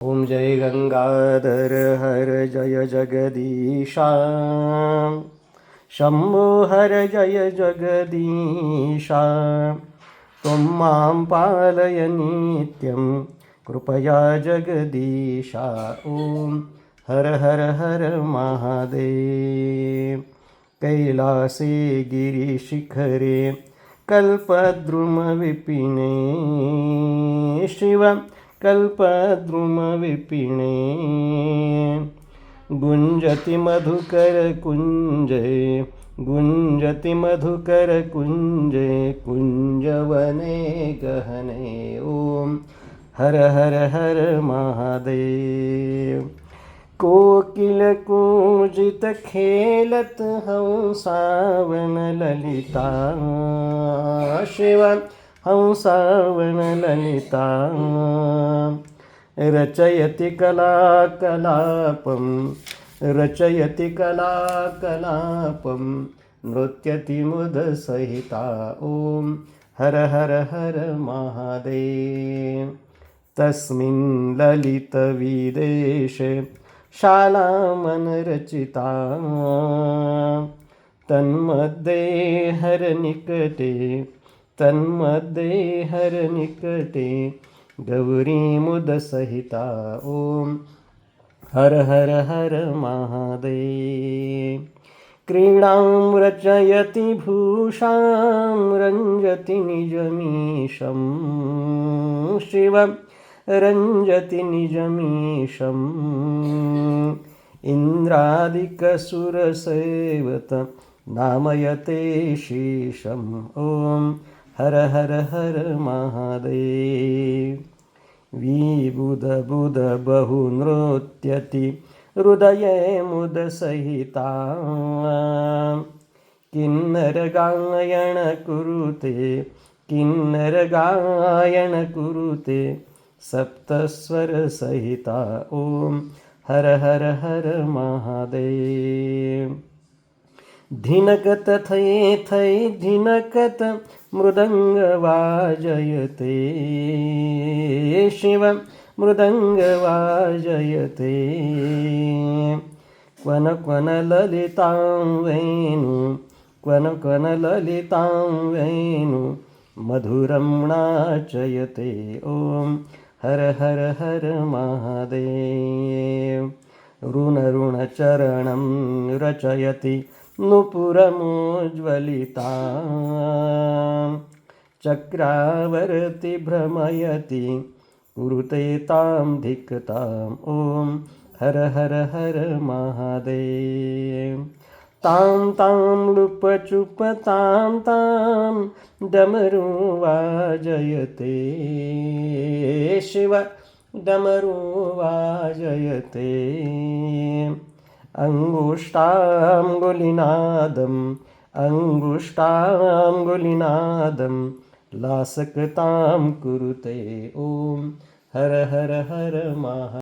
ओम जय गंगाधर हर जय जगदीशा शंभो हर जय जगदीशा त्वं मां पालय नित्यं कृपया जगदीशा ओम हर हर हर महादेव कैलासे गिरिशिखरे कल्पद्रुमविपिने शिव कल्पद्रुमविपिने गुञ्जति मधुकरकुञ्जे गुञ्जति मधुकरकुञ्जे कुञ्जवने गहने ॐ हर हर हर महादेव कोकिल कूजित खेलत हंसावन ललिता शिव हंसावन ललिता रचयति कलाकलापं रचयति कलाकलापं नृत्यति मुदसहिता ॐ हर हर हर महादेव तस्मिन् ललितविदेशे शालामनरचिता तन्मध्ये हरनिकटे तन्मध्ये हरनिकटे गौरीमुदसहिता ॐ हर हर हर महादेव क्रीडां रचयति भूषां रञ्जति निजमीशं शिव रञ्जति निजमीशम् इन्द्रादिकसुरसेवत नामयते शीशम् ॐ हर हर हर महादेव विबुध बहु नृत्यति हृदये मुदसहिता किन्नरगायन कुरुते किन्नरगायन कुरुते सप्तस्वरसहिता ॐ हर हर हर महादेव धिनकत थै थै धिनकत मृदंग वाजयते शिव मृदंग वाजयते क्वन क्वन ललितां वेणु क्वन क्वन ललितां वेणु मधुरं नाचयते ॐ हर हर हर महादेव ऋण ऋण चरणं रचयति नूपुरमुज्ज्वलिता चक्रावर्ति भ्रमयति कुरुते तां धिक्तां ॐ हर हर हर महादेव तां तां लुपचुप तां तां डमरू वाजयते शिव डमरू वाजयते अङ्गुष्ठाङ्गुलिनादं लासकतां कुरुते ॐ हर हर हर महा